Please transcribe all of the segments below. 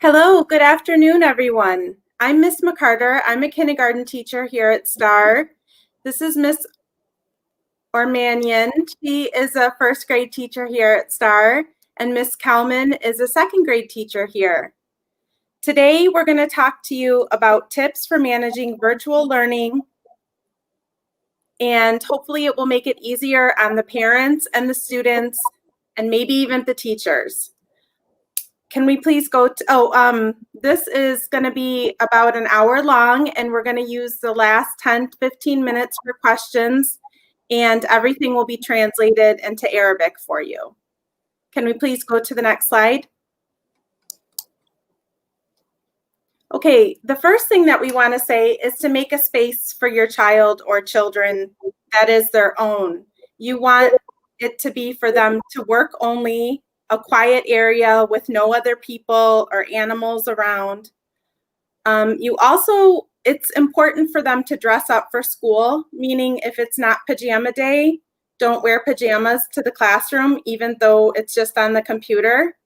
Hello, good afternoon, everyone. I'm Miss McCarter. I'm a kindergarten teacher here at STAR. This is Miss Ormanian. She is a first grade teacher here at STAR, and Miss Kalman is a second grade teacher here. Today, we're going to talk to you about tips for managing virtual learning, and hopefully it will make it easier on the parents and the students, and maybe even the teachers. Can we please go to, this is going to be about an hour long, and we're going to use the last 10 to 15 minutes for questions, and everything will be translated into Arabic for you. Can we please go to the next slide? Okay, the first thing that we want to say is to make a space for your child or children that is their own. You want it to be for them to work only, a quiet area with no other people or animals around. It's important for them to dress up for school, meaning if it's not pajama day, don't wear pajamas to the classroom, even though it's just on the computer.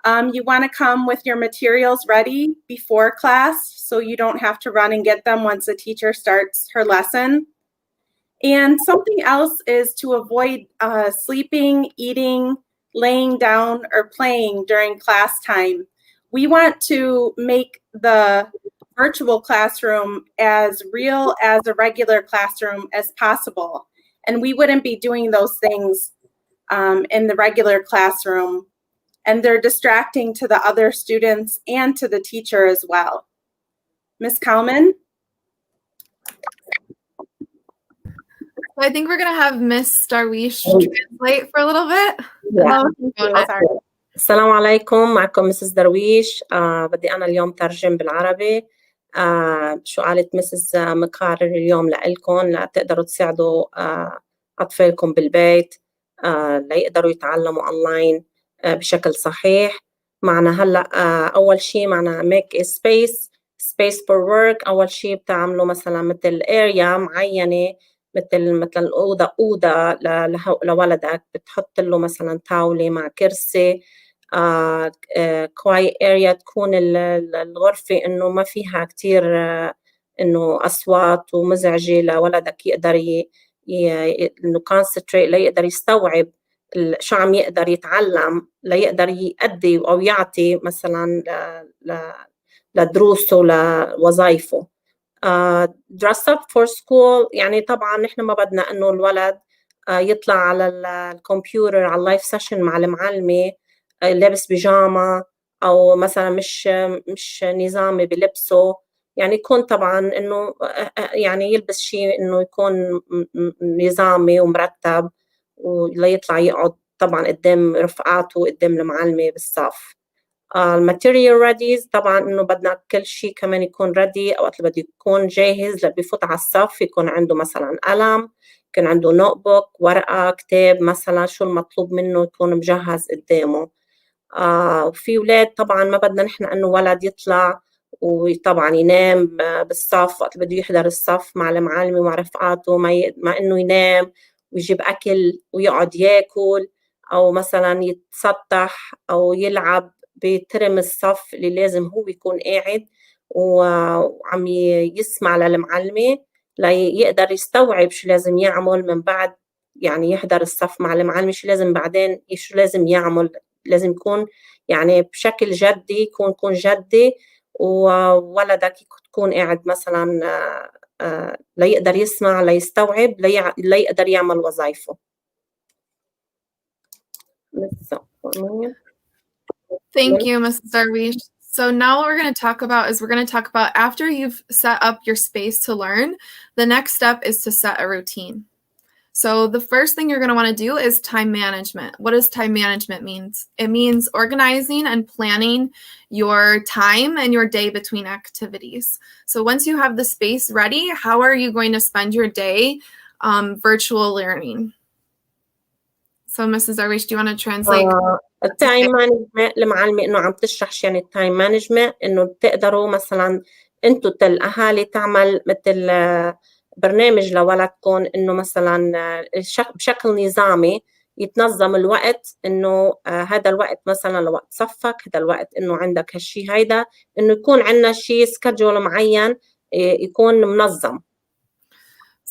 You want to come with your materials ready before class so you don't have to run and get them once the teacher starts her lesson. And something else is to avoid sleeping, eating, laying down, or playing during class time. We want to make the virtual classroom as real as a regular classroom as possible. And we wouldn't be doing those things in the regular classroom. And they're distracting to the other students and to the teacher as well. Ms. Kalman? I think we're going to have Miss Darwish translate for a little bit. السلام عليكم. معكم مسز درويش. بدي أنا اليوم ترجم بالعربي. شو قالت مسز مقارر اليوم لإلكم لتقدروا تساعدوا أطفالكم بالبيت ليقدروا يتعلموا أونلاين بشكل صحيح. معنا هلأ أول شيء معنا make a space for work. أول شيء بتعملوا مثلا مثل area معينة مثل أوضة لولدك، بتحط له مثلا طاولة مع كرسي، quiet area، تكون الغرفة إنه ما فيها كتير إنه أصوات ومزعجة لولدك يقدر إنه concentrate ليقدر يستوعب شو عم يقدر يتعلم، ليقدر يؤدي أو يعطي مثلا لدروسه لوظائفه. dress up for school، يعني طبعا نحن ما بدنا انه الولد يطلع على الكمبيوتر على اللايف سيشن مع المعلمة لابس بيجاما او مثلا مش نظامي بلبسه، يعني يكون طبعا انه يعني يلبس شيء انه يكون نظامي ومرتب ولا يطلع يقعد طبعا قدام رفقاته قدام المعلمة بالصف. الماتيريال ريديز، طبعا انه بدنا كل شيء كمان يكون ريدي او وقت اللي بده يكون جاهز بفوت على الصف، يكون عنده مثلا قلم، يكون عنده نوت بوك، ورقه، كتاب، مثلا شو المطلوب منه يكون مجهز قدامه. وفي اولاد طبعا ما بدنا نحن انه ولد يطلع وطبعا ينام بالصف وقت بده يحضر الصف مع المعلمه ومع رفقاته، ما انه ينام ويجيب اكل ويقعد ياكل او مثلا يتسطح او يلعب بترم الصف اللي لازم هو يكون قاعد وعم يسمع للمعلمة ليقدر يستوعب شو لازم يعمل من بعد، يعني يحضر الصف مع المعلمة شو لازم بعدين شو لازم يعمل. لازم يكون يعني بشكل جدي، يكون جدي، وولدك تكون قاعد مثلا ليقدر يسمع ليستوعب ليقدر يعمل وظائفه. Thank you, Mrs. Darwish. So now what we're going to talk about is after you've set up your space to learn, the next step is to set a routine. So the first thing you're going to want to do is time management. What does time management mean? It means organizing and planning your time and your day between activities. So once you have the space ready, how are you going to spend your day virtual learning? So Mrs. Darwish, do you want to translate? التايم مانجمنت المعلمة إنه عم تشرح يعني التايم مانجمنت إنه بتقدروا مثلا أنتوا الأهالي تعمل مثل برنامج لولدكم إنه مثلا بشكل نظامي يتنظم الوقت إنه هذا الوقت مثلا لوقت صفك، هذا الوقت إنه عندك هالشي هيدا، إنه يكون عندنا شيء سكجول معين يكون منظم.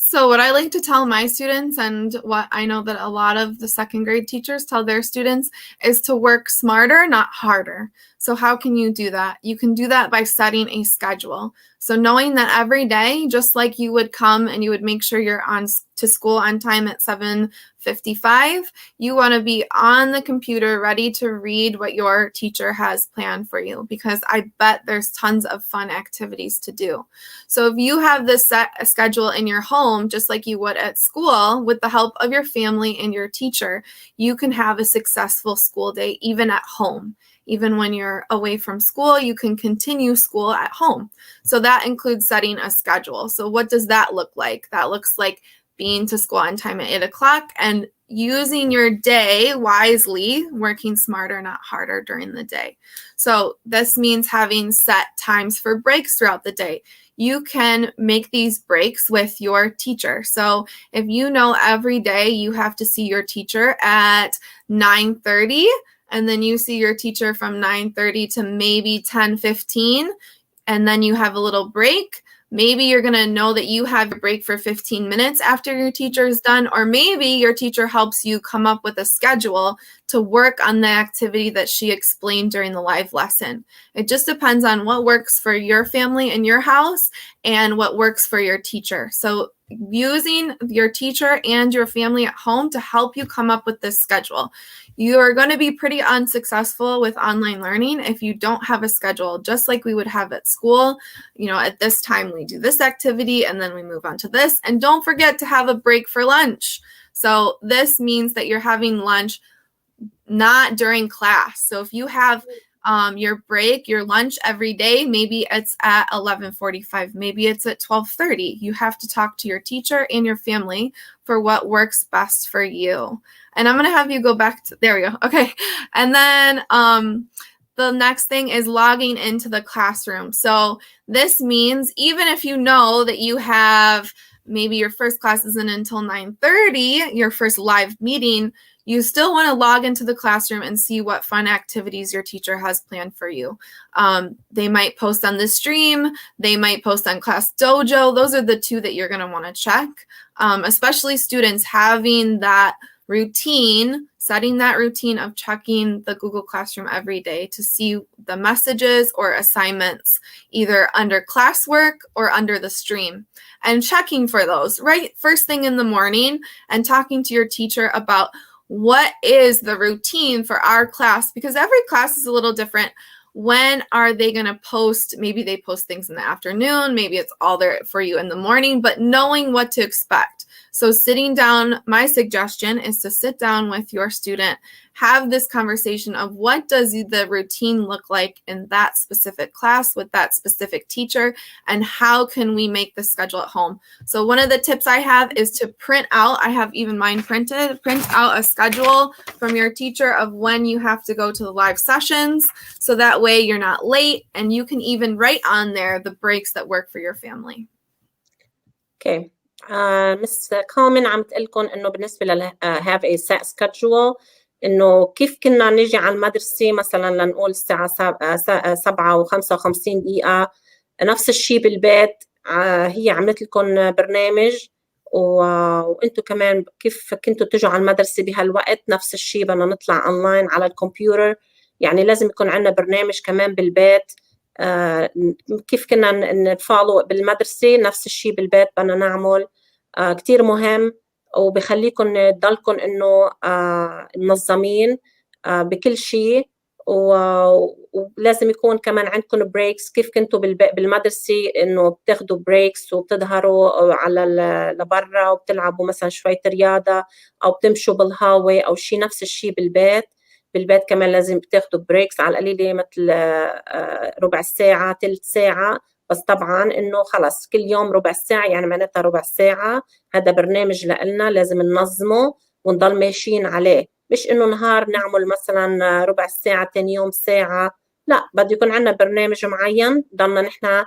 So what I like to tell my students, and what I know that a lot of the second grade teachers tell their students, is to work smarter, not harder. So how can you do that? You can do that by setting a schedule. So knowing that every day, just like you would come and you would make sure you're on to school on time at 7:55, you want to be on the computer ready to read what your teacher has planned for you, because I bet there's tons of fun activities to do. So if you have this set a schedule in your home, just like you would at school, with the help of your family and your teacher, you can have a successful school day even at home. Even when you're away from school, you can continue school at home. So that includes setting a schedule. So what does that look like? That looks like being to school on time at 8 o'clock and using your day wisely, working smarter, not harder during the day. So this means having set times for breaks throughout the day. You can make these breaks with your teacher. So if you know every day you have to see your teacher at 9:30, and then you see your teacher from 9:30 to maybe 10:15, and then you have a little break. Maybe you're going to know that you have a break for 15 minutes after your teacher is done, or maybe your teacher helps you come up with a schedule to work on the activity that she explained during the live lesson. It just depends on what works for your family in your house and what works for your teacher. So using your teacher and your family at home to help you come up with this schedule. You are going to be pretty unsuccessful with online learning if you don't have a schedule, just like we would have at school. You know, at this time we do this activity and then we move on to this. And don't forget to have a break for lunch. So this means that you're having lunch not during class. So if you have your break, your lunch every day, maybe it's at 11:45, maybe it's at 12:30. You have to talk to your teacher and your family for what works best for you. And I'm going to have you go back to, there we go. Okay. And then the next thing is logging into the classroom. So this means even if you know that you have maybe your first class isn't until 9:30, your first live meeting, you still want to log into the classroom and see what fun activities your teacher has planned for you. They might post on the stream. They might post on Class Dojo. Those are the two that you're going to want to check, especially students having that routine, setting that routine of checking the Google Classroom every day to see the messages or assignments, either under classwork or under the stream, and checking for those right first thing in the morning and talking to your teacher about what is the routine for our class, because every class is a little different. When are they going to post? Maybe they post things in the afternoon. Maybe it's all there for you in the morning, but knowing what to expect. So sitting down, my suggestion is to sit down with your student, have this conversation of what does the routine look like in that specific class with that specific teacher, and how can we make the schedule at home. So one of the tips I have is to print out, I have even mine printed, print out a schedule from your teacher of when you have to go to the live sessions. So that way you're not late, and you can even write on there the breaks that work for your family. Okay. مس كومن عم تقلكم إنه بالنسبة ل have a set schedule، إنه كيف كنا نيجي على المدرسة مثلا لنقول الساعة 7:55، نفس الشيء بالبيت. هي عملت لكم برنامج، وانتم كمان كيف كنتوا تجوا على المدرسة بهالوقت نفس الشيء بدنا نطلع أونلاين على الكمبيوتر. يعني لازم يكون عندنا برنامج كمان بالبيت. كيف كنا نفولو بالمدرسة نفس الشيء بالبيت بدنا نعمل. كتير مهم، وبخليكم تضلكم إنه منظمين بكل شيء، ولازم يكون كمان عندكم بريكس. كيف كنتوا بالمدرسة إنه بتاخدوا بريكس وبتظهروا على لبرا وبتلعبوا مثلا شوية رياضة أو بتمشوا بالهاوي أو شيء، نفس الشيء بالبيت كمان لازم بتاخدوا بريكس على القليلة، مثل ربع ساعة، ثلث ساعة. بس طبعا إنه خلص كل يوم ربع ساعة، يعني معناتها ربع ساعة. هذا برنامج لنا لازم ننظمه ونضل ماشيين عليه، مش إنه نهار نعمل مثلا ربع ساعة تاني يوم ساعة. لا، بده يكون عندنا برنامج معين ضلنا نحن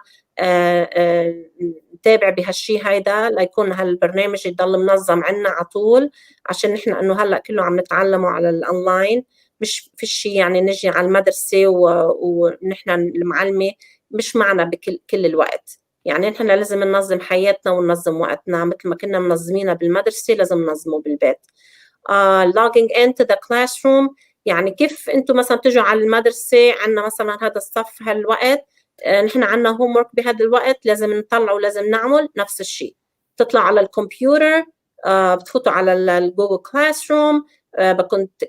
نتابع بهالشيء هيدا ليكون هالبرنامج يضل منظم عنا على طول، عشان نحن إنه هلأ كله عم نتعلمه على الأونلاين. مش في شيء يعني نجي على المدرسة ونحن المعلمة مش معنا بكل الوقت. يعني نحن لازم ننظم حياتنا وننظم وقتنا مثل ما كنا منظمينها بالمدرسة، لازم ننظمه بالبيت. logging into the classroom، يعني كيف انتم مثلا تجوا على المدرسة عنا مثلا هذا الصف هالوقت، نحن عنا هوم ورك بهذا الوقت لازم نطلع ولازم نعمل نفس الشيء. بتطلع على الكمبيوتر، بتفوتوا على الجوجل كلاس روم،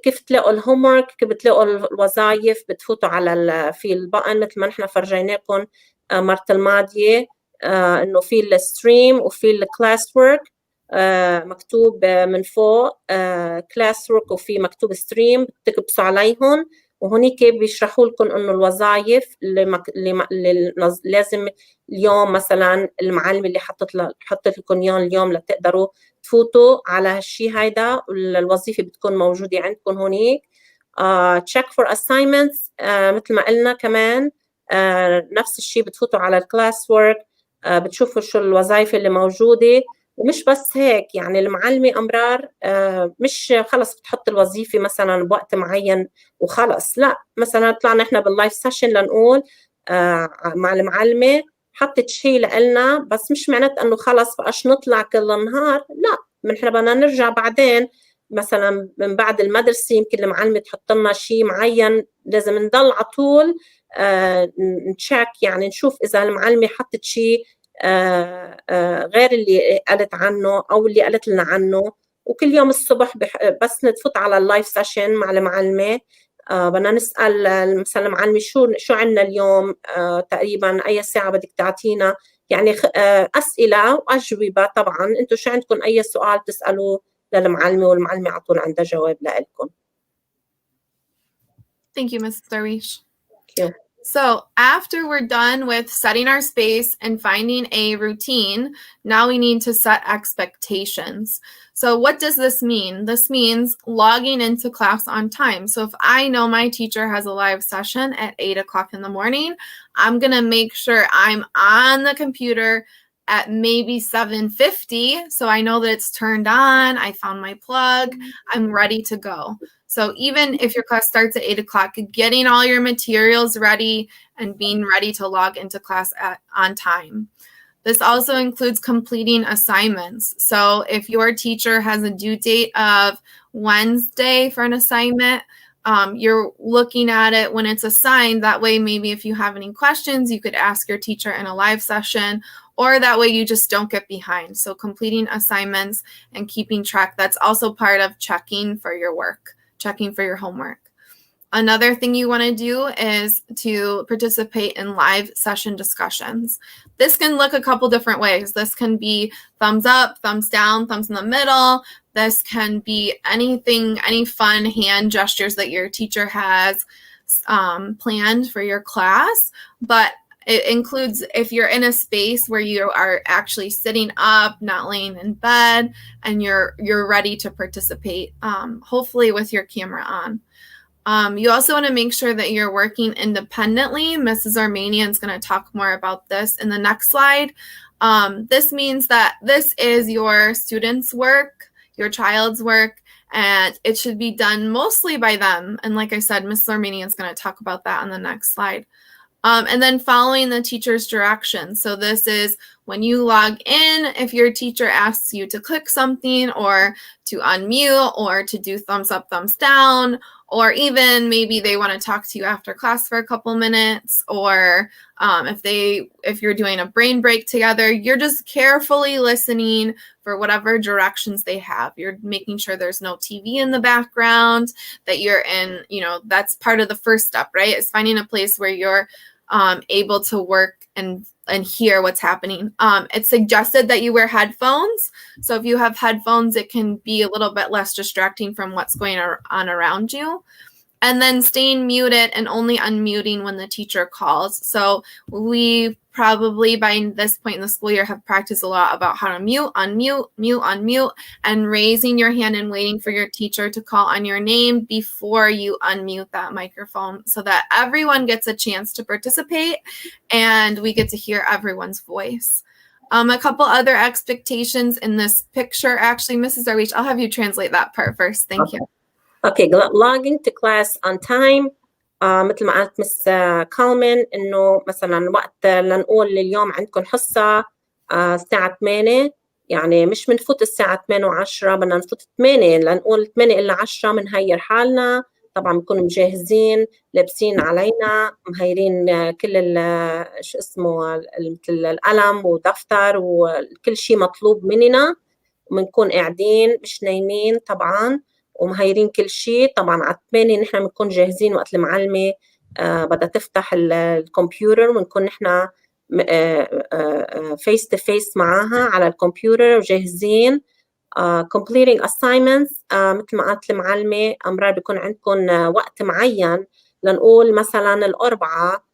كيف تلاقوا الهوم ورك، كيف بتلاقوا الوظائف، بتفوتوا على في البقن مثل ما نحن فرجيناكم مرة الماضية، انه في الستريم وفي الكلاس ورك مكتوب من فوق كلاس ورك وفي مكتوب ستريم، بتكبسوا عليهم وهونيك بيشرحوا لكم انه الوظائف اللي لازم اليوم مثلا المعلم اللي حطت لكم اليوم لتقدروا تفوتوا على هالشيء هيدا، والوظيفة بتكون موجودة عندكم هونيك. check for assignments، مثل ما قلنا كمان نفس الشيء، بتفوتوا على الكلاس ورك، بتشوفوا شو الوظائف اللي موجودة. ومش بس هيك، يعني المعلمة أمرار مش خلص بتحط الوظيفة مثلا بوقت معين وخلص، لا، مثلا طلعنا احنا باللايف سيشن لنقول مع المعلمة حطت شيء لنا، بس مش معنات انه خلص بقاش نطلع كل النهار، لا، نحن بدنا نرجع بعدين مثلا من بعد المدرسة، يمكن المعلمة تحط لنا شيء معين لازم نضل على طول نتشيك، يعني نشوف إذا المعلمة حطت شيء غير اللي قالت عنه أو اللي قالت لنا عنه. وكل يوم الصبح بس نتفوت على اللايف سيشن مع المعلمة، بدنا نسأل مثلا المعلمة شو عندنا اليوم، تقريبا أي ساعة بدك تعطينا، يعني أسئلة وأجوبة. طبعا أنتوا شو عندكم أي سؤال تسألوه للمعلمة والمعلمة على طول عندها جواب لكم. Thank you, Ms. Darwish. Thank you. So after we're done with setting our space and finding a routine, now we need to set expectations. So what does this mean? This means logging into class on time. So if I know my teacher has a live session at 8 o'clock in the morning, I'm going to make sure I'm on the computer at maybe 7:50. So I know that it's turned on. I found my plug. I'm ready to go. So even if your class starts at 8 o'clock, getting all your materials ready and being ready to log into class on time. This also includes completing assignments. So if your teacher has a due date of Wednesday for an assignment, you're looking at it when it's assigned. That way, maybe if you have any questions, you could ask your teacher in a live session, or that way you just don't get behind. So completing assignments and keeping track, that's also part of checking for your work, checking for your homework. Another thing you want to do is to participate in live session discussions. This can look a couple different ways. This can be thumbs up, thumbs down, thumbs in the middle. This can be anything, any fun hand gestures that your teacher has planned for your class. But it includes if you're in a space where you are actually sitting up, not laying in bed, and you're ready to participate, hopefully with your camera on. You also want to make sure that you're working independently. Mrs. Armenian is going to talk more about this in the next slide. This means that this is your student's work, your child's work, and it should be done mostly by them. And like I said, Mrs. Armenian is going to talk about that on the next slide. And then following the teacher's directions. So this is when you log in, if your teacher asks you to click something or to unmute or to do thumbs up, thumbs down, or even maybe they want to talk to you after class for a couple minutes, or if you're doing a brain break together, you're just carefully listening for whatever directions they have. You're making sure there's no TV in the background, that you're in, that's part of the first step, right? Is finding a place where you're able to work and hear what's happening. It's suggested that you wear headphones. So if you have headphones, it can be a little bit less distracting from what's going on around you. And then staying muted and only unmuting when the teacher calls. So we probably by this point in the school year have practiced a lot about how to mute, unmute, and raising your hand and waiting for your teacher to call on your name before you unmute that microphone, so that everyone gets a chance to participate and we get to hear everyone's voice. A couple other expectations in this picture. Actually, Mrs. Darwish, I'll have you translate that part first. Thank you. Okay, logging to class on time. مثل ما قالت مس كالمن إنه مثلا وقت لنقول اليوم عندكم حصة الساعة 8، يعني مش بنفوت الساعة 8:10، بدنا نفوت 8، لنقول 8 إلا 10 بنهير حالنا. طبعا بنكون مجهزين، لابسين علينا، مهيرين كل شو اسمه مثل القلم ودفتر وكل شيء مطلوب مننا، وبنكون قاعدين مش نايمين طبعا، ومهيرين كل شيء. طبعا على 8 نحن بنكون جاهزين وقت المعلمة بدها تفتح الكمبيوتر، ونكون نحن فيس تو فيس معاها على الكمبيوتر وجاهزين. completing assignments، مثل ما قالت المعلمة أمرار بيكون عندكم وقت معين، لنقول مثلا الأربعة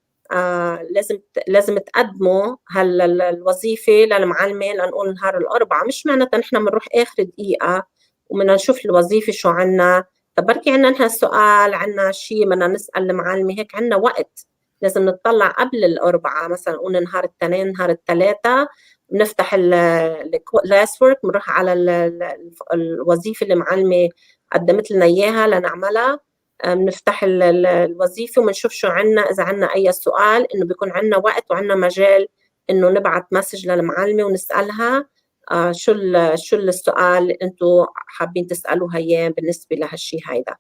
لازم تقدموا الوظيفة للمعلمة، لنقول نهار الأربعة. مش معناتها نحن بنروح آخر دقيقة وبدنا نشوف الوظيفة شو عنا. طب بركي عنا نحن السؤال، عنا شيء بدنا نسأل المعلمة، هيك عنا وقت لازم نطلع قبل الأربعة، مثلا نقول نهار الاثنين، نهار الثلاثة بنفتح الكلاس ورك، بنروح على الوظيفة اللي المعلمة قدمت لنا إياها لنعملها، بنفتح الوظيفة وبنشوف شو عنا، إذا عنا أي سؤال، إنه بيكون عنا وقت وعنا مجال إنه نبعت مسج للمعلمة ونسألها شو السؤال اللي انتم حابين تسألوها اياه بالنسبة لهالشيء هيدا.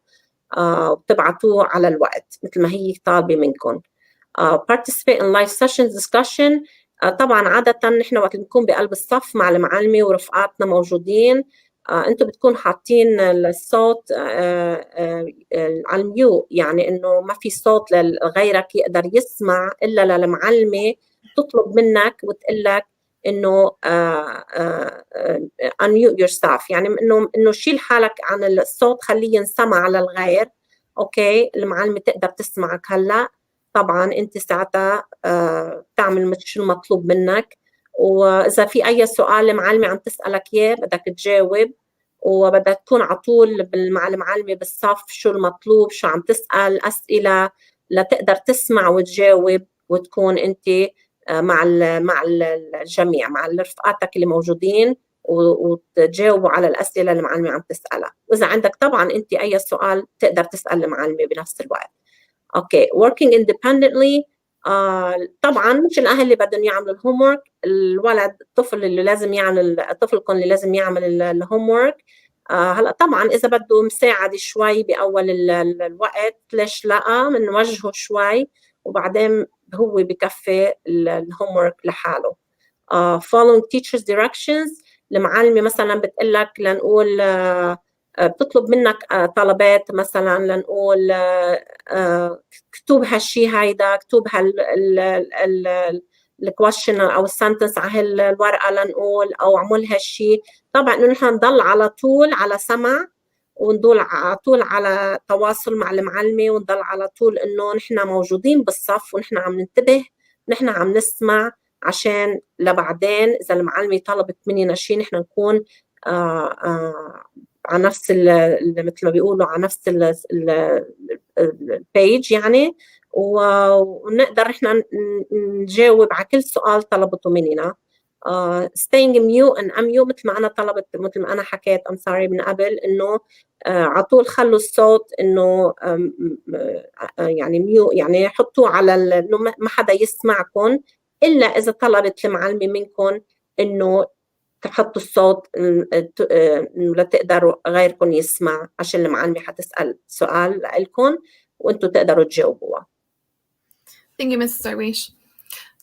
بتبعتوه على الوقت مثل ما هي طالبة منكم. participate in live sessions discussion. طبعا عادة نحن وقت نكون بقلب الصف مع المعلمة ورفقاتنا موجودين، انتم بتكون حاطين الصوت على الميوت، يعني انه ما في صوت لغيرك يقدر يسمع الا للمعلمة تطلب منك وتقول لك انه unmute yourself، يعني انه شيل حالك عن الصوت، خليه ينسمع على الغير. اوكي، المعلمة تقدر تسمعك هلا، طبعا انت ساعتها تعمل شو المطلوب منك، واذا في اي سؤال المعلمة عم تسألك اياه بدك تجاوب، وبدك تكون على طول مع المعلمة بالصف شو المطلوب، شو عم تسأل أسئلة لتقدر تسمع وتجاوب، وتكون انت مع الجميع، مع رفقاتك اللي موجودين، وتجاوبوا على الأسئلة اللي المعلمة عم تسألها. وإذا عندك طبعا أنت أي سؤال تقدر تسأل المعلمة بنفس الوقت. أوكي، working independently. طبعا مش الأهل اللي بدهم يعملوا الهومورك، الطفل اللي لازم يعمل، طفلكم اللي لازم يعمل الهومورك. هلا طبعا إذا بده مساعد شوي بأول الوقت، ليش لا، منوجهه شوي وبعدين هو بكفي الهومورك لحاله. following teachers directions. المعلمة مثلا بتقول لك، لنقول بتطلب منك طلبات، مثلا لنقول اكتب هالشيء هيدا، اكتب الكويشن او السنتنس على هالورقة لنقول، او اعمل هالشيء. طبعا انه نحن نضل على طول على سمع، ونضل على طول على تواصل مع المعلمة، ونضل على طول انه نحن موجودين بالصف، ونحن عم ننتبه، نحن عم نسمع، عشان لبعدين اذا المعلمة طلبت مننا شيء نحن نكون على نفس مثل ما بيقولوا على نفس البيج يعني، ونقدر نحن نجاوب على كل سؤال طلبته مننا. staying mute and unmute، مثل ما أنا طلبت، مثل ما أنا حكيت I'm sorry من قبل، إنه على طول خلوا الصوت إنه يعني ميو، يعني حطوه على إنه ما حدا يسمعكم إلا إذا طلبت المعلمة منكم إنه تحطوا الصوت لتقدروا غيركم يسمع، عشان المعلمة حتسأل سؤال لكم وانتوا تقدروا تجاوبوها. Thank you, Mrs. Darwish.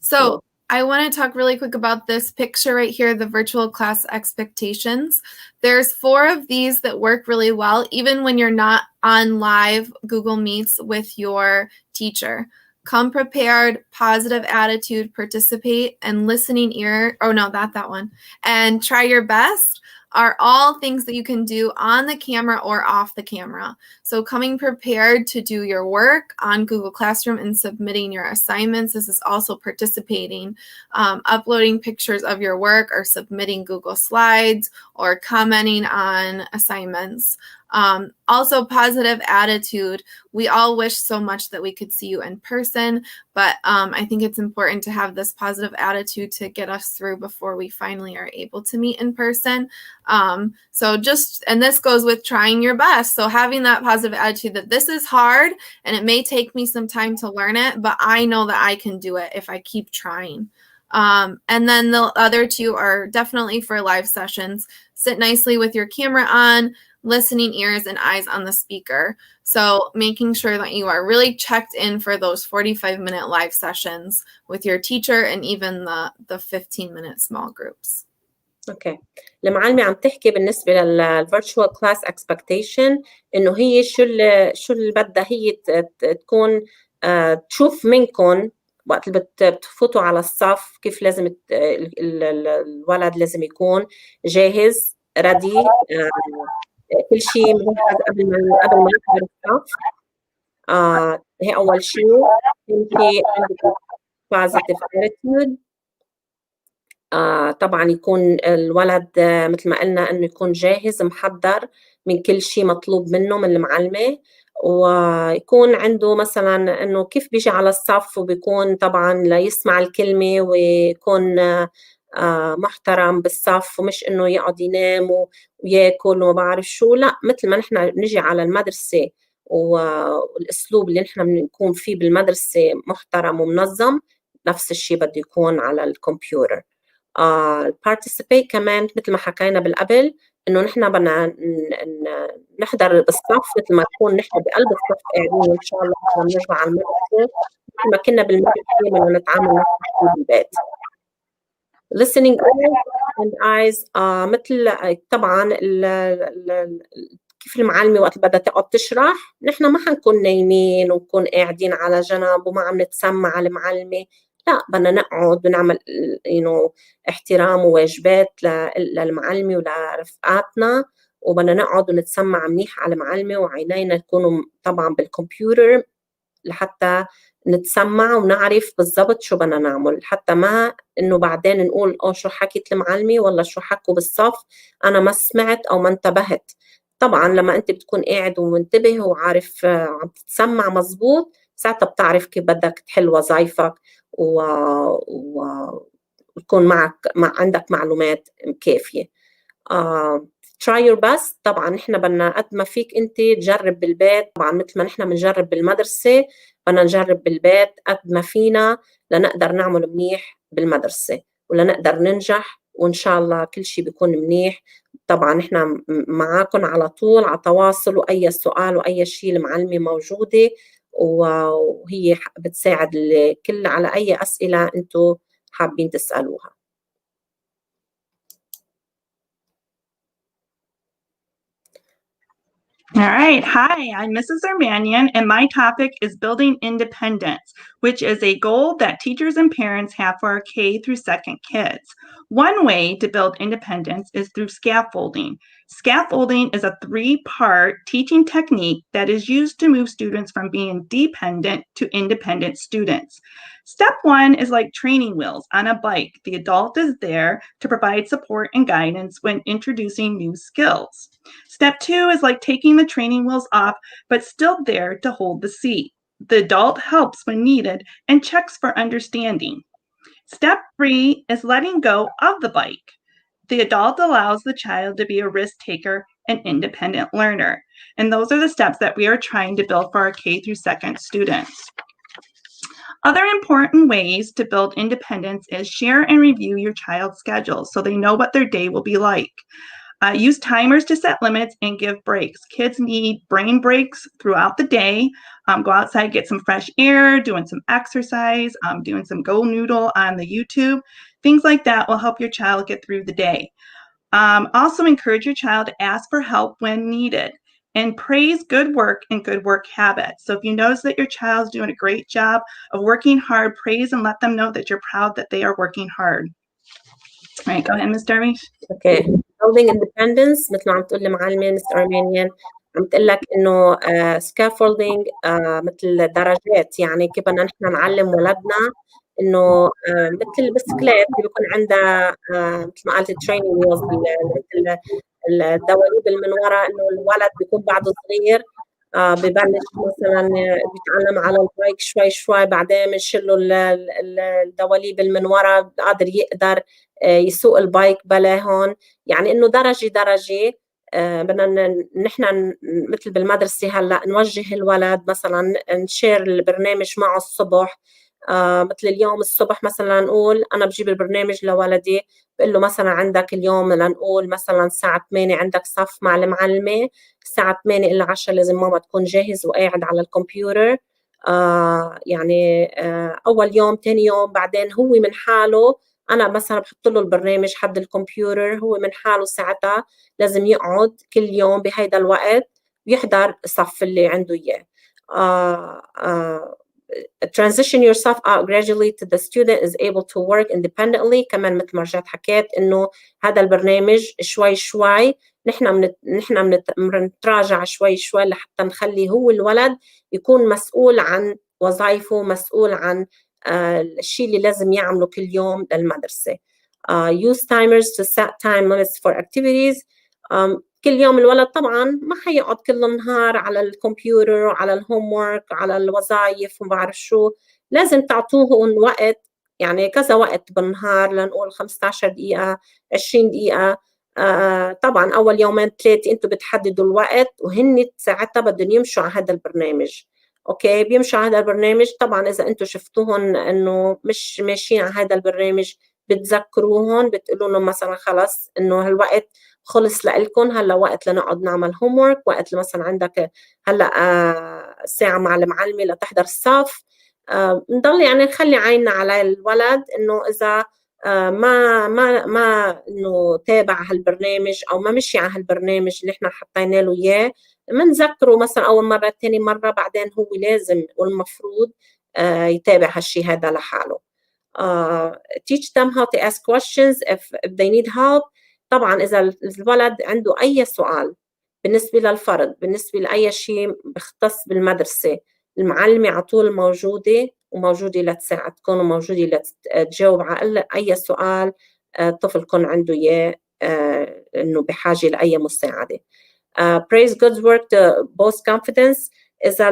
So I want to talk really quick about this picture right here, the virtual class expectations. There's 4 of these that work really well, even when you're not on live Google Meets with your teacher. Come prepared, positive attitude, participate, and listening ear. Oh, no, not that one. And try your best are all things that you can do on the camera or off the camera. So coming prepared to do your work on Google Classroom and submitting your assignments. This is also participating, uploading pictures of your work or submitting Google Slides or commenting on assignments. Also positive attitude. We all wish so much that we could see you in person, but I think it's important to have this positive attitude to get us through before we finally are able to meet in person. And this goes with trying your best. So having that positive attitude that this is hard and it may take me some time to learn it, but I know that I can do it if I keep trying. And then the other 2 are definitely for live sessions. Sit nicely with your camera on, listening ears and eyes on the speaker. So making sure that you are really checked in for those 45-minute live sessions with your teacher and even the 15-minute small groups. اوكي. المعلمة عم تحكي بالنسبة للvirtual class expectation انه هي شو اللي بدها هي تكون تشوف منكم وقت اللي بتفوتوا على الصف كيف لازم الولد لازم يكون جاهز ready، كل شيء مجهز قبل ما يحضر الصف. هي أول شيء. ثاني عندك positive attitude. طبعا يكون الولد مثل ما قلنا إنه يكون جاهز محضر من كل شيء مطلوب منه من المعلمة، ويكون عنده مثلا إنه كيف بيجي على الصف وبيكون طبعا ليسمع الكلمة ويكون محترم بالصف، ومش إنه يقعد ينام وياكل وما بعرف شو. لا، مثل ما نحن نجي على المدرسة والأسلوب اللي نحن بنكون فيه بالمدرسة محترم ومنظم، نفس الشيء بده يكون على الكمبيوتر. participate كمان مثل ما حكينا بالقبل إنه نحن بدنا نحضر بالصف مثل ما نكون نحن بقلب الصف قاعدين إن شاء الله لما نرجع على المدرسة مثل ما كنا بالمدرسة بدنا نتعامل نفس بالبيت. listening and eyes. مثل طبعا كيف المعلمة وقت بدها تقعد تشرح، نحن ما حنكون نايمين ونكون قاعدين على جنب وما عم نتسمع على المعلمة. لا، بدنا نقعد ونعمل احترام وواجبات للمعلمة ولرفقاتنا، وبدنا نقعد ونتسمع منيح على المعلمة، وعينينا يكونوا طبعا بالكمبيوتر لحتى نتسمع ونعرف بالضبط شو بدنا نعمل، حتى ما إنه بعدين نقول شو حكيت المعلمة ولا شو حكوا بالصف أنا ما سمعت أو ما انتبهت. طبعا لما أنت بتكون قاعد ومنتبه وعارف عم تتسمع مزبوط، ساعتها بتعرف كيف بدك تحل وظائفك ويكون عندك معلومات كافية. try your best. طبعا نحن بدنا قد ما فيك أنت تجرب بالبيت، طبعا مثل ما نحن بنجرب بالمدرسة بدنا نجرب بالبيت قد ما فينا لنقدر نعمل منيح بالمدرسة ولنقدر ننجح، وإن شاء الله كل شيء بيكون منيح. طبعا نحن معاكم على طول على تواصل، وأي سؤال وأي شيء المعلمة موجودة وهي بتساعد الكل على أي أسئلة أنتم حابين تسألوها. All right. Hi, I'm Mrs. Armanian, and my topic is building independence, which is a goal that teachers and parents have for our K through 2nd kids. One way to build independence is through scaffolding. Scaffolding is a 3-part teaching technique that is used to move students from being dependent to independent students. Step 1 is like training wheels on a bike. The adult is there to provide support and guidance when introducing new skills. Step 2 is like taking the training wheels off, but still there to hold the seat. The adult helps when needed and checks for understanding. Step 3 is letting go of the bike. The adult allows the child to be a risk taker and independent learner. And those are the steps that we are trying to build for our K through 2nd students. Other important ways to build independence is share and review your child's schedule so they know what their day will be like. Use timers to set limits and give breaks. Kids need brain breaks throughout the day. Go outside, get some fresh air, doing some exercise, doing some Go Noodle on the YouTube. Things like that will help your child get through the day. Also encourage your child to ask for help when needed and praise good work and good work habits. So if you notice that your child's doing a great job of working hard, praise and let them know that you're proud that they are working hard. All right, go ahead, Ms. Darwish. Okay. Building independence مثل ما عم تقول المعلمة مس أرمانيان، عم تقول لك إنه scaffolding مثل درجات، يعني كيف بدنا نحن نعلم ولدنا إنه مثل البسكليت اللي بيكون عندها مثل ما قالت التريننج ويلز، مثل الدواليب اللي من وراء، إنه الولد بيكون بعده صغير ببلش مثلا بيتعلم على البايك شوي شوي، بعدين بنشيل له الدواليب اللي من ورا قادر يقدر يسوق البايك بلا هون، يعني انه درجه درجه. بدنا نحن مثل بالمدرسه هلا نوجه الولد، مثلا نشير البرنامج معه الصبح. مثل اليوم الصبح مثلا نقول انا بجيب البرنامج لولدي، بقول له مثلا عندك اليوم لنقول مثلا الساعه 8 عندك صف مع المعلمه، الساعه 8 إلى 10 لازم ماما تكون جاهز وقاعد على الكمبيوتر. يعني اول يوم ثاني يوم، بعدين هو من حاله انا مثلا بحط له البرنامج حد الكمبيوتر، هو من حاله ساعتها لازم يقعد كل يوم بهيدا الوقت يحضر الصف اللي عنده اياه. transition yourself out gradually to the student is able to work independently. كمان مثل ما رجعت حكيت انه هذا البرنامج شوي شوي نحن بنتراجع شوي شوي لحتى نخلي هو الولد يكون مسؤول عن وظائفه، مسؤول عن الشيء اللي لازم يعمله كل يوم للمدرسة. Use timers to set time limits for activities. كل يوم الولد طبعا ما حيقعد كل النهار على الكمبيوتر وعلى الهوم وورك وعلى الوظائف وما بعرف شو، لازم تعطوه وقت، يعني كذا وقت بالنهار، لنقول 15 دقيقة 20 دقيقة. طبعا أول يومين ثلاثة أنتوا بتحددوا الوقت وهن ساعتها بدهم يمشوا على هذا البرنامج. اوكي، بيمشوا على هذا البرنامج. طبعا اذا انتم شفتوهم انه مش ماشيين على هذا البرنامج بتذكروهم، بتقولوا لهم مثلا خلص انه هالوقت خلص لكم، هلا وقت لنقعد نعمل هوم ورك، وقت مثلا عندك هلا ساعه مع المعلمه لتحضر الصف. بنضل يعني نخلي عيننا على الولد انه اذا ما انه تابع هالبرنامج او ما مشي على هالبرنامج اللي احنا حطينا له اياه، منذكره مثلا اول مره ثاني مره، بعدين هو لازم والمفروض يتابع هالشيء هذا لحاله. teach them how to ask questions if they need help. طبعا اذا الولد عنده اي سؤال بالنسبه للفرد، بالنسبه لاي شيء بختص بالمدرسه، المعلمه على طول موجوده وموجوده لتساعدكم وموجوده لتجاوب على اي سؤال طفلكم عنده اياه انه بحاجه لاي مساعده. praise good work to boost confidence. إذا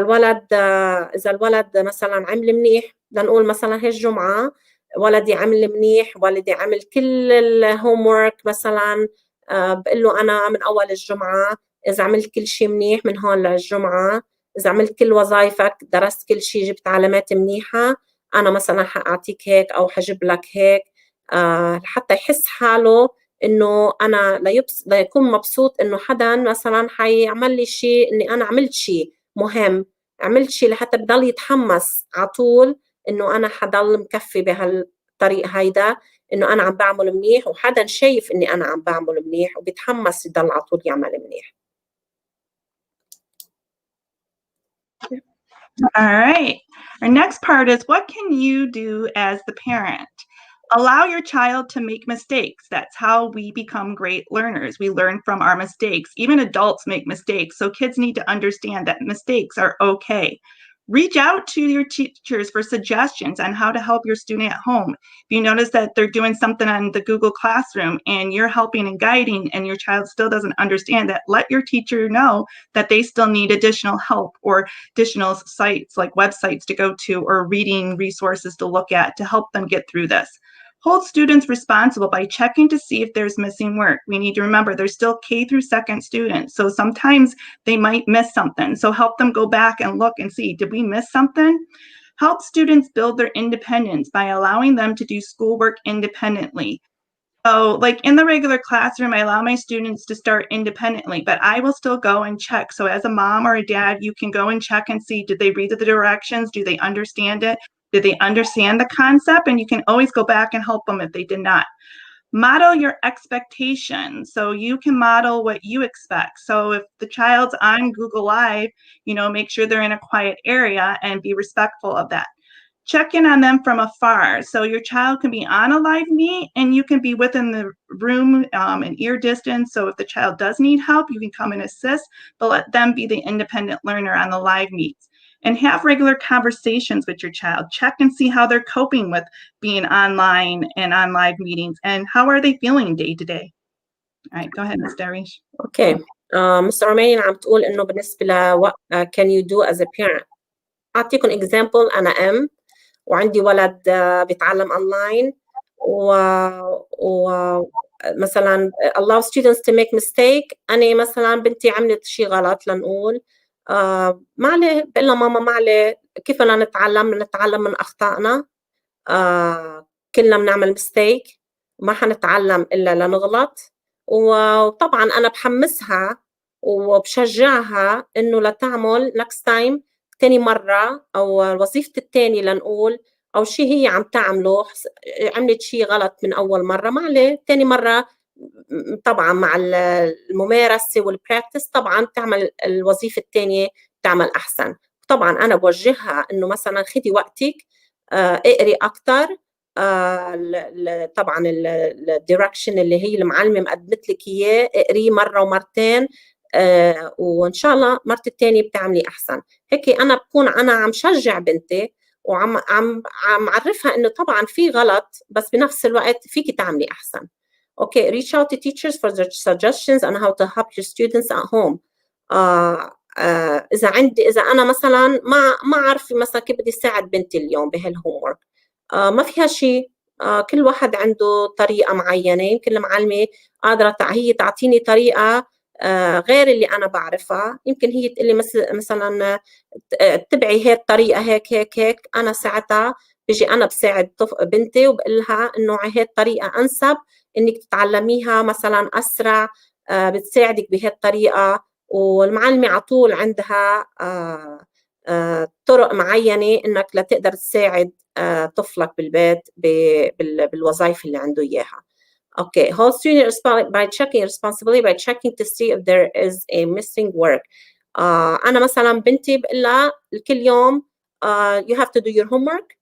الولد مثلا عمل منيح، لنقول مثلا هالجمعة ولدي عمل منيح، ولدي عمل كل الهوم ورك مثلا، بقول له أنا من أول الجمعة إذا عملت كل شيء منيح من هون للجمعة، إذا عملت كل وظائفك، درست كل شيء، جبت علامات منيحة، أنا مثلا حأعطيك هيك أو حجيب لك هيك، حتى يحس حاله انه انا ليكون مبسوط انه حدا مثلا حيعمل لي شيء، اني انا عملت شيء مهم، عملت شيء لحتى بضل يتحمس على طول انه انا حضل مكفي بهالطريق هيدا، انه انا عم بعمل منيح وحدا شايف اني انا عم بعمل منيح وبيتحمس يضل على طول يعمل منيح. All right. Our next part is, what can you do as the parent? Allow your child to make mistakes. That's how we become great learners. We learn from our mistakes. Even adults make mistakes, so kids need to understand that mistakes are okay. Reach out to your teachers for suggestions on how to help your student at home. If you notice that they're doing something on the Google Classroom and you're helping and guiding and your child still doesn't understand that, let your teacher know that they still need additional help or additional sites like websites to go to or reading resources to look at to help them get through this. Hold students responsible by checking to see if there's missing work. We need to remember they're still K through second students, so sometimes they might miss something. So help them go back and look and see, did we miss something? help students build their independence by allowing them to do schoolwork independently. So like in the regular classroom, I allow my students to start independently, but I will still go and check. So as a mom or a dad, you can go and check and see, did they read the directions? Do they understand it? Did they understand the concept? And you can always go back and help them if they did not. Model your expectations. So you can model what you expect. So if the child's on Google Live, make sure they're in a quiet area and be respectful of that. Check in on them from afar. So your child can be on a live meet and you can be within the room in ear distance. So if the child does need help, you can come and assist, but let them be the independent learner on the live meets. And have regular conversations with your child. Check and see how they're coping with being online and on live meetings and how are they feeling day to day. All right, go ahead, Ms. Darish. Okay. Mr. Romain عم تقول إنه بالنسبة ل what can you do as a parent. أعطيكم example. أنا وعندي ولد بيتعلم online ومثلا allow students to make mistake. أنا مثلا بنتي عملت شيء غلط لنقول ما عليه، بقول لها ماما ما عليه، كيف بدنا نتعلم من أخطائنا. كلنا بنعمل ميستيك، ما حنتعلم إلا لنغلط. وطبعا أنا بحمسها وبشجعها إنه لتعمل next time تاني مرة، أو وظيفة التاني لنقول، أو شيء هي عم تعمله عملت شيء غلط من أول مرة، ما عليه تاني مرة طبعا مع الممارسة والبراكتس طبعا تعمل الوظيفة الثانية تعمل أحسن. طبعا أنا بوجهها إنه مثلا خدي وقتك، اقري أكتر، طبعا الديركشن اللي هي المعلمة مقدمت لك إياه اقريه مرة ومرتين، وإن شاء الله مرة الثانية بتعملي أحسن. هيك أنا بكون أنا عم شجع بنتي وعم عم عرفها إنه طبعا في غلط، بس بنفس الوقت فيكي تعملي أحسن. Okay, reach out to teachers for their suggestions on how to help your students at home. إذا أنا مثلا ما عارفة مثلا كيف بدي ساعد بنتي اليوم بهالهوم ورك، ما فيها شيء. كل واحد عنده طريقة معينة، يمكن المعلمة قادرة هي تعطيني طريقة غير اللي أنا بعرفها، يمكن هي تقول لي مثلا اتبعي هي الطريقة هيك. أنا ساعتها بيجي أنا بساعد بنتي وبقول لها إنه هي الطريقة أنسب إنك تتعلميها مثلا أسرع، بتساعدك بهي الطريقة. والمعلمة على طول عندها طرق معينة إنك لتقدر تساعد طفلك بالبيت بالوظائف اللي عنده إياها. Okay, hold student by checking responsibility by checking to see if there is a missing work. أنا مثلا بنتي بقول لها كل يوم you have to do your homework.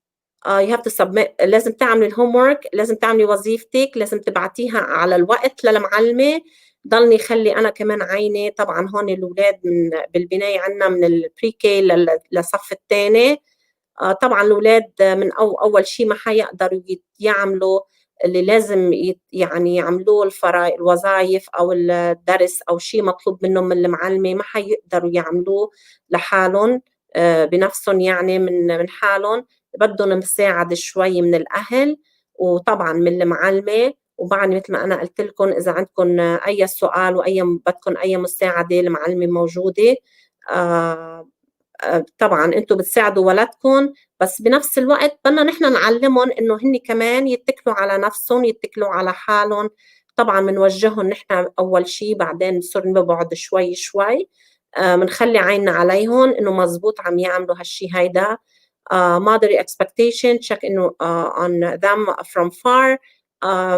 you have to submit. لازم تعملي الهومورك، لازم تعملي وظيفتك، لازم تبعتيها على الوقت للمعلمة. ضلني خلي أنا كمان عيني. طبعا هون الأولاد بالبناية عنا من البريكي للصف الثاني. طبعا الأولاد من أول شيء ما حيقدروا يعملوا اللي لازم يعني يعملوه الوظائف أو الدرس أو شيء مطلوب منهم من المعلمة، ما حيقدروا يعملوه لحالهم بنفسهم، يعني من حالهم. بدهم مساعدة شوي من الأهل وطبعا من المعلمة. وبعد مثل ما أنا قلت لكم إذا عندكم أي سؤال بدكم أي مساعدة المعلمة موجودة. طبعا أنتم بتساعدوا ولدكم، بس بنفس الوقت بدنا نحن نعلمهم إنه هن كمان يتكلوا على نفسهم، يتكلوا على حالهم. طبعا بنوجههم نحن أول شيء، بعدين بصير نبعد شوي بنخلي عيننا عليهم إنه مزبوط عم يعملوا هالشي هيدا. mother expectation check إنه on them from far.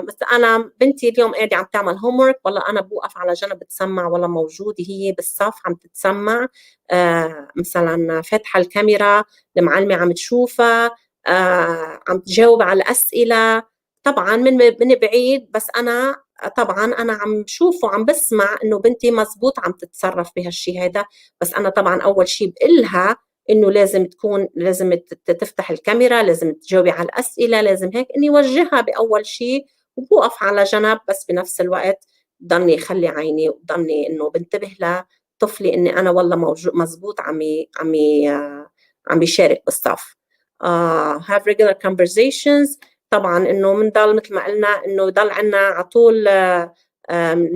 مثل أنا بنتي اليوم قاعدة عم تعمل homework، والله أنا بوقف على جنب بتسمع، والله موجودة هي بالصف عم تتسمع، مثلا فاتحة الكاميرا، المعلمة عم تشوفها، عم تجاوب على الأسئلة. طبعا من بعيد، بس أنا طبعا أنا عم بشوف وعم بسمع إنه بنتي مزبوط عم تتصرف بهالشي هيدا. بس أنا طبعا أول شي بقلها إنه لازم تفتح الكاميرا، لازم تجاوبي على الأسئلة، لازم هيك إني وجهها بأول شيء وبوقف على جنب. بس بنفس الوقت ضلني خلي عيني وضلني إنه بنتبه لطفلي إني أنا والله مزبوط عم بيشارك بالصف. have regular conversations. طبعا إنه منضل مثل ما قلنا إنه يضل عنا على طول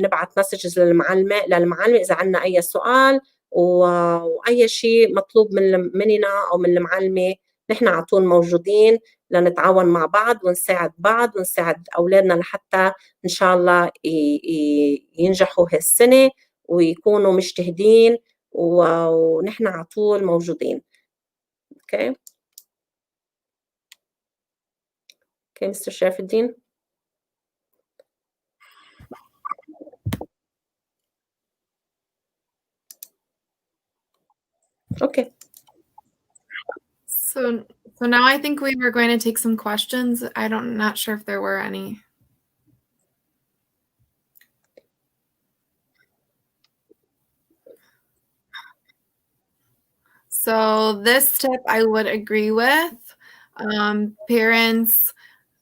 نبعث مسجز للمعلمة إذا عنا أي سؤال وأي شيء مطلوب مننا أو من المعلمة نحن على طول موجودين لنتعاون مع بعض ونساعد بعض ونساعد أولادنا لحتى إن شاء الله ينجحوا هالسنة ويكونوا مجتهدين ونحن على طول موجودين. Okay. Okay, Mr. Sharafuddin. Okay. So now I think we were going to take some questions. Not sure if there were any. So this tip I would agree with. Parents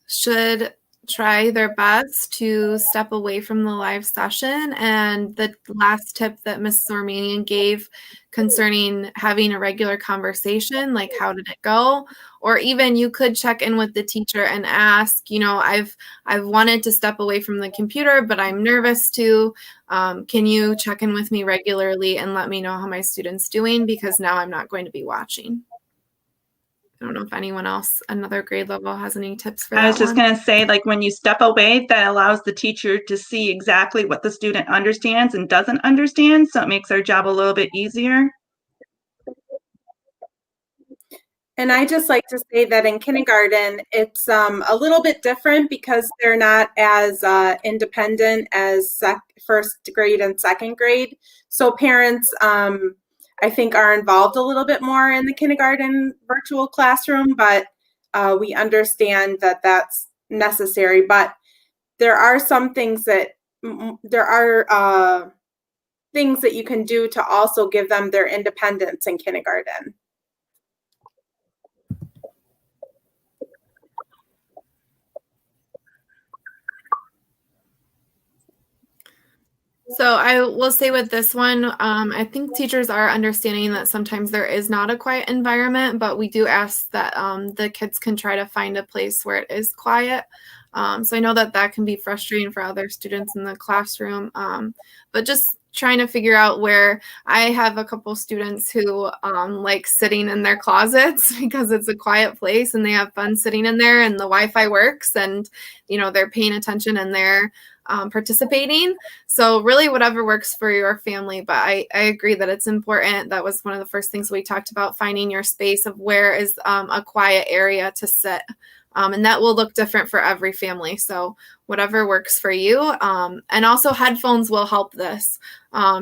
should try their best to step away from the live session. And the last tip that Mrs. Ormanian gave concerning having a regular conversation, like how did it go? Or even you could check in with the teacher and ask, you know, I've wanted to step away from the computer, but I'm nervous to. Can you check in with me regularly and let me know how my student's doing? Because now I'm not going to be watching. I don't know if anyone else, another grade level, has any tips for that. I was just going to say, like, when you step away, that allows the teacher to see exactly what the student understands and doesn't understand. So it makes our job a little bit easier. And I just like to say that in kindergarten, it's a little bit different because they're not as independent as first grade and second grade. So parents, I think, are involved a little bit more in the kindergarten virtual classroom, but we understand that that's necessary. But there are some things that things that you can do to also give them their independence in kindergarten. So I will say with this one, I think teachers are understanding that sometimes there is not a quiet environment, but we do ask that the kids can try to find a place where it is quiet. So I know that that can be frustrating for other students in the classroom, but just trying to figure out where. I have a couple students who like sitting in their closets because it's a quiet place and they have fun sitting in there and the Wi-Fi works and, you know, they're paying attention and they're participating. So really whatever works for your family, but I agree that it's important. That was one of the first things we talked about, finding your space of where is a quiet area to sit. And that will look different for every family. So whatever works for you. And also headphones will help this.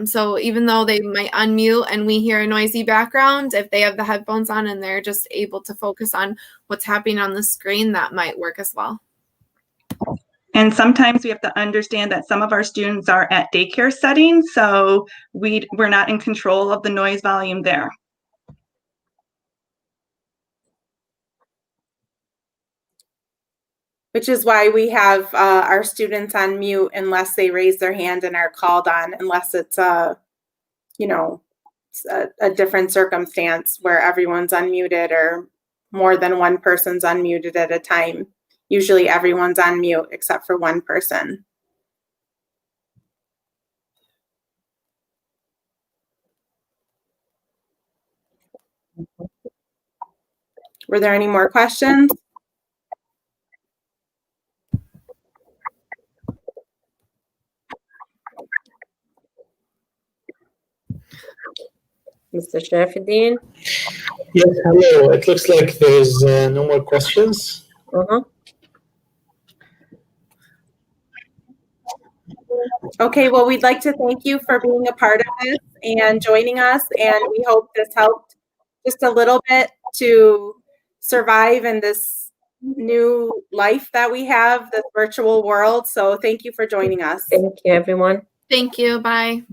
So even though they might unmute and we hear a noisy background, if they have the headphones on and they're just able to focus on what's happening on the screen, that might work as well. And sometimes we have to understand that some of our students are at daycare settings, so we're not in control of the noise volume there. Which is why we have our students on mute unless they raise their hand and are called on, unless it's a different circumstance where everyone's unmuted or more than one person's unmuted at a time. Usually everyone's on mute except for one person. Were there any more questions? Mr. Sharafuddin? Yes, hello. It looks like there's no more questions. Okay, well, we'd like to thank you for being a part of this and joining us, and we hope this helped just a little bit to survive in this new life that we have, this virtual world. So thank you for joining us. Thank you, everyone. Thank you. Bye.